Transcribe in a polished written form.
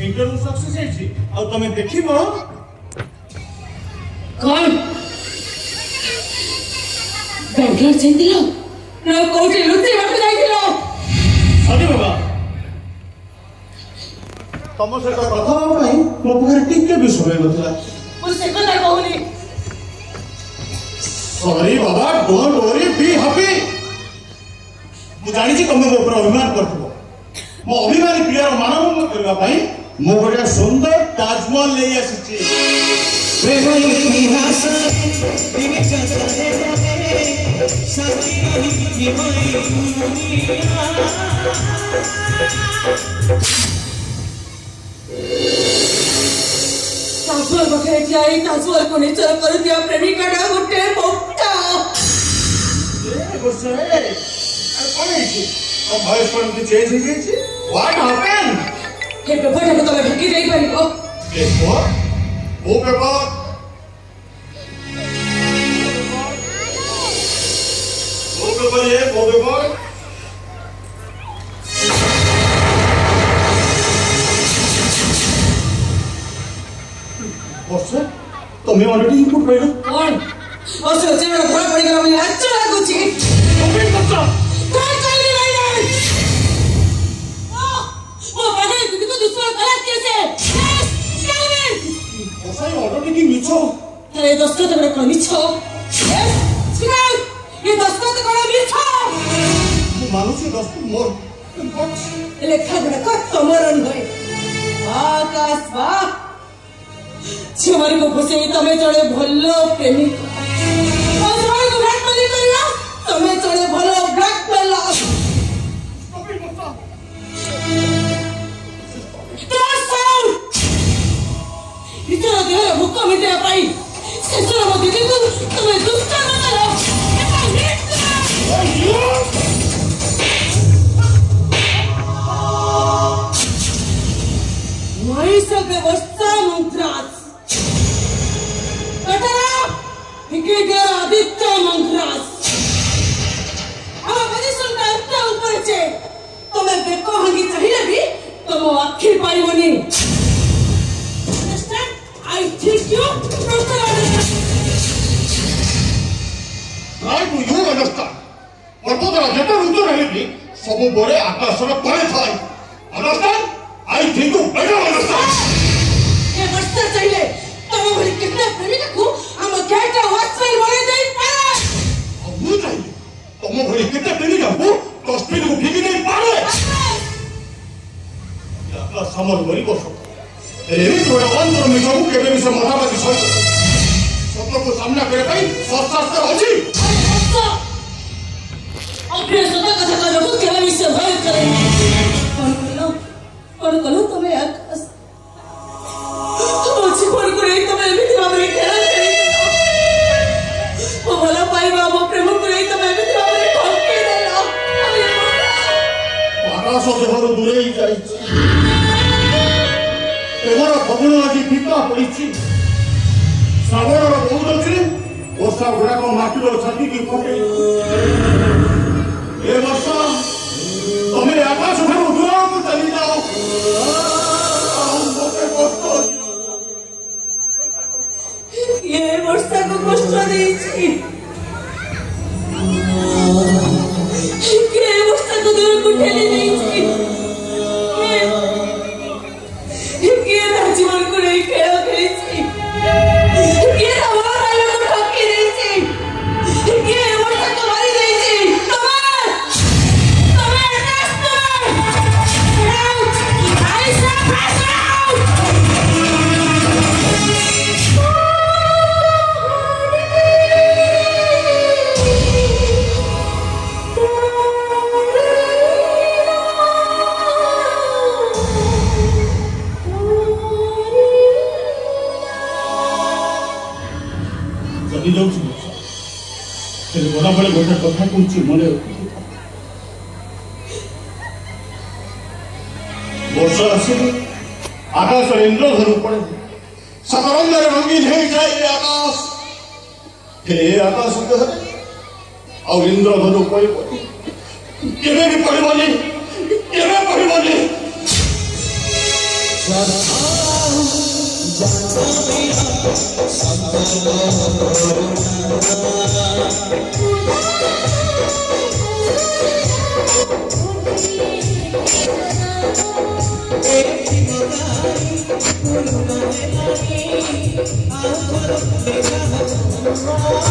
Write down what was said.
interview success है और तुम देखिबो कौन बैंगलोर जाइतिलो ना कोठी लुटी बाटे जाइतिलो सदी बाबा तुम से तो कथा भाई मो पाखरे टिके भी समय नथला मु से कथा कहूनी सॉरी बाबा डोंट वरी बी हैप्पी मु जानि छी तुम मो ऊपर अभिमान करथबो मो अभिमानी प्रियर मानव करबा भाई मो गोटे सुंदर ताजमहल ले आसी प्रेम इतिहास दिने चलते साथी रही ताजमहल बखे जाई ताजमहल को निचर कर दिया प्रेमिका डा गोटे मोक्का ए गोसे कौन है छी अब वॉइस पर चेंज हो गई छी व्हाट हैपेंड हे पेपर को तमे ढकी देई परिबो देखो वो पेपर ये वो पेपर बस तुम्हें ऑलरेडी इनपुट कइलो कौन और से चेहरा धरा पड़ गया मुझे अच्छा लागु छी तुम्हें पता कौन चल रही है वो बने तुमको दूसरा गलत कैसे चल में ओसाई ऑर्डर की मिछो अरे दोस्तों तो मेरे को मिछो सुनाओ ये दोस्तों तो बड़ा मिछो मानुष दोस्त मोर लेखा बड़ा का तमरन होय आकाश बा छिमारी को फसे तमे चले भलो प्रेमिक और तुम्हारे को ब्लैकमेल करिया तमे चले भलो ब्लैकमेल कभी बता इतना देर भूखा मिटे पाई सेसरा मत दे तू तुम्हें दुष्ट न करो Maisa व्यवस्था मंत्रास कटरा हिकेगर आदित्य मंत्रास अब बड़ी सुनता इतना ऊपर चे तो मैं बेको हंगी चाहिए भी तो वो आखिर पाई बनी understand I think you don't understand try to you understand और तो तेरा जेटर उतर रही थी सब बड़े आकाश में पड़े था understand I think you better understand ये वर्षा चाहिए तो वो बड़ी कितना प्रेमिका को हम क्या वास्तव में दे पाए अब वो चाहिए तो वो बड़ी कितना प्रेमिका को तो स्पीड को भीगी नहीं पाए या समर बड़ी को सब ये भी थोड़ा अंदर में जाऊँ के भी से मजा बाकी सब लोग को सामना करे भाई शास्त्र होची अपने स्वतः कथा का लोगों के भी से भय करें कौन कलो तुम्हें आकाश मुझे कौन करे तुम्हें भी तुम्हारे खेला करें वो भला पाई बाबू प्रेम करे तुम्हें भी तुम्हारे ठोक के देला आकाश से घर दूर ही जाई एमरा भगुण आदि पिता पड़ीची सागर बहुत अच्छी वर्षा गुड़ा को माटी छाती की फटे ए वर्षा तुम्हें आकाश घर दूर को चली जाओ ये वर्षा को कष्ट देची ये वर्षा को दूर को ठेली देची ये राजीवन को नहीं खेला करेची ये हमारा राजा को ठोकी देची ये वर्षा को मारी देची चली जाऊँ तेरे बड़ा बड़े गोटे कथा कौन मन ବର୍ଷା ଆସିବ ଆକାଶରେ ଇନ୍ଦ୍ରଧନୁ ପଡେ ସତରଙ୍ଗରେ ରଙ୍ଗୀନ ହେଇଯାଏ ଆକାଶ हे आकाश ଆଉ ଇନ୍ଦ୍ରଧନୁ ପଡ଼ିବନି କେବେ ବି ପଡ଼ିବନି କେବେ ପଡ଼ିବନି Oh